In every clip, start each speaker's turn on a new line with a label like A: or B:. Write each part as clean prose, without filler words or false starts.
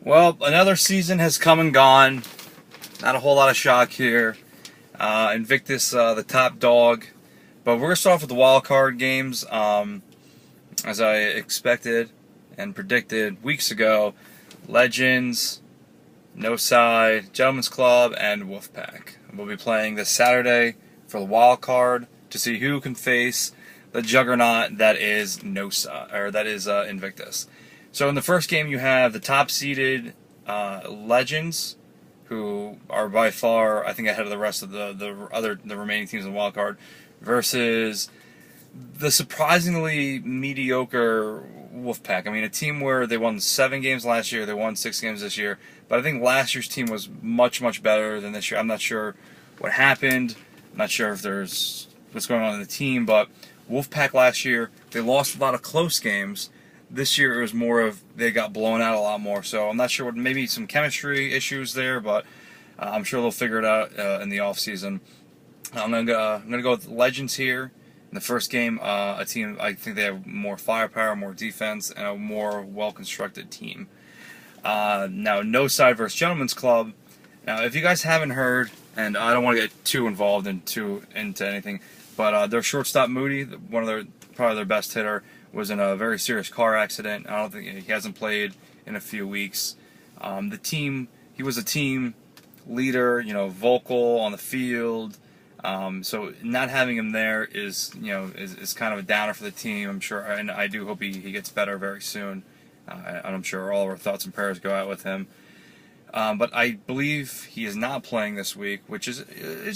A: Well, another season has come and gone. Not a whole lot of shock here. Invictus, the top dog. But we're going to start off with the wild card games. As I expected and predicted weeks ago, Legends, No Side, Gentleman's Club, and Wolfpack. We'll be playing this Saturday for the wild card to see who can face the juggernaut that is Invictus. So in the first game, you have the top-seeded Legends, who are by far, I think, ahead of the rest of the remaining teams in the wild card, versus the surprisingly mediocre Wolfpack. I mean, a team where they won 7 games last year, they won 6 games this year, but I think last year's team was much, much better than this year. I'm not sure what happened. I'm not sure if there's what's going on in the team, but Wolfpack last year, they lost a lot of close games. This year it was more of they got blown out a lot more. So I'm not sure what, maybe some chemistry issues there, but I'm sure they'll figure it out in the off season. I'm gonna go with Legends here. In the first game, a team, I think they have more firepower, more defense, and a more well-constructed team. Now, No Side versus Gentleman's Club. Now, if you guys haven't heard, and I don't want to get too involved into anything, but their shortstop Moody, probably their best hitter, was in a very serious car accident. I don't think he hasn't played in a few weeks. He was a team leader, vocal on the field. So not having him there is kind of a downer for the team. I'm sure, and I do hope he gets better very soon. And I'm sure all of our thoughts and prayers go out with him. But I believe he is not playing this week, which is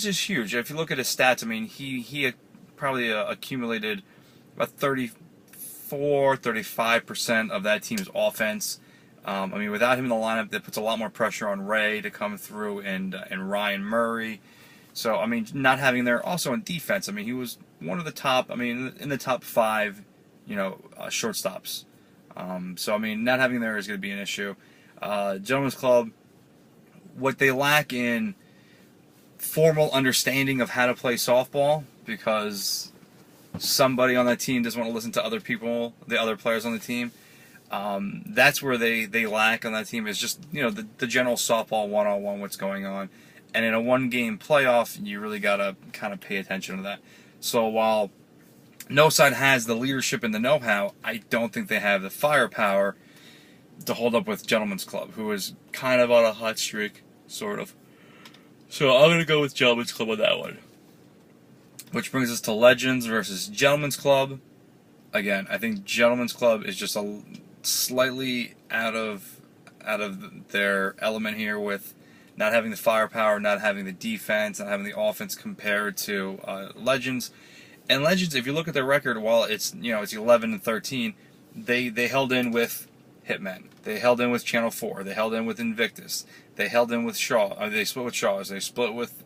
A: just huge. If you look at his stats, I mean, he had probably accumulated about 35% of that team's offense. I mean, without him in the lineup, that puts a lot more pressure on Ray to come through and Ryan Murray. So, I mean, not having him there. Also in defense, I mean, he was one of the top, in the top 5, shortstops. So, I mean, not having him there is going to be an issue. Gentleman's Club, what they lack in formal understanding of how to play softball, because somebody on that team doesn't want to listen to other people, the other players on the team. That's where they lack on that team, is just, the general softball one-on-one, what's going on. And in a one-game playoff, you really got to kind of pay attention to that. So while No Side has the leadership and the know-how, I don't think they have the firepower to hold up with Gentleman's Club, who is kind of on a hot streak, sort of. So I'm going to go with Gentleman's Club on that one. Which brings us to Legends versus Gentleman's Club. Again, I think Gentleman's Club is just a slightly out of their element here, with not having the firepower, not having the defense, not having the offense compared to Legends. And Legends, if you look at their record, while it's 11-13, they held in with Hitmen. They held in with Channel 4. They held in with Invictus. They held in with Shaw. They split with Shaws. They split with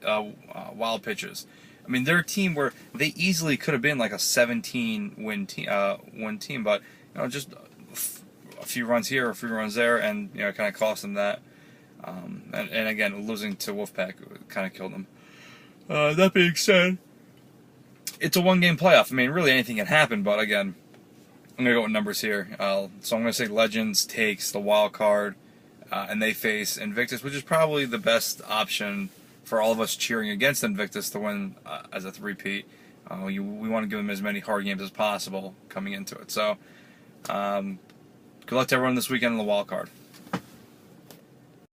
A: Wild Pitches. I mean, they're a team where they easily could have been like a 17-win team, but just a few runs here, a few runs there, and kind of cost them that. And again, losing to Wolfpack kind of killed them. That being said, it's a one-game playoff. I mean, really anything can happen, but again, I'm going to go with numbers here. So I'm going to say Legends takes the wild card, and they face Invictus, which is probably the best option for all of us cheering against Invictus to win as a three-peat. We want to give them as many hard games as possible coming into it. So, good luck to everyone this weekend in the wild card.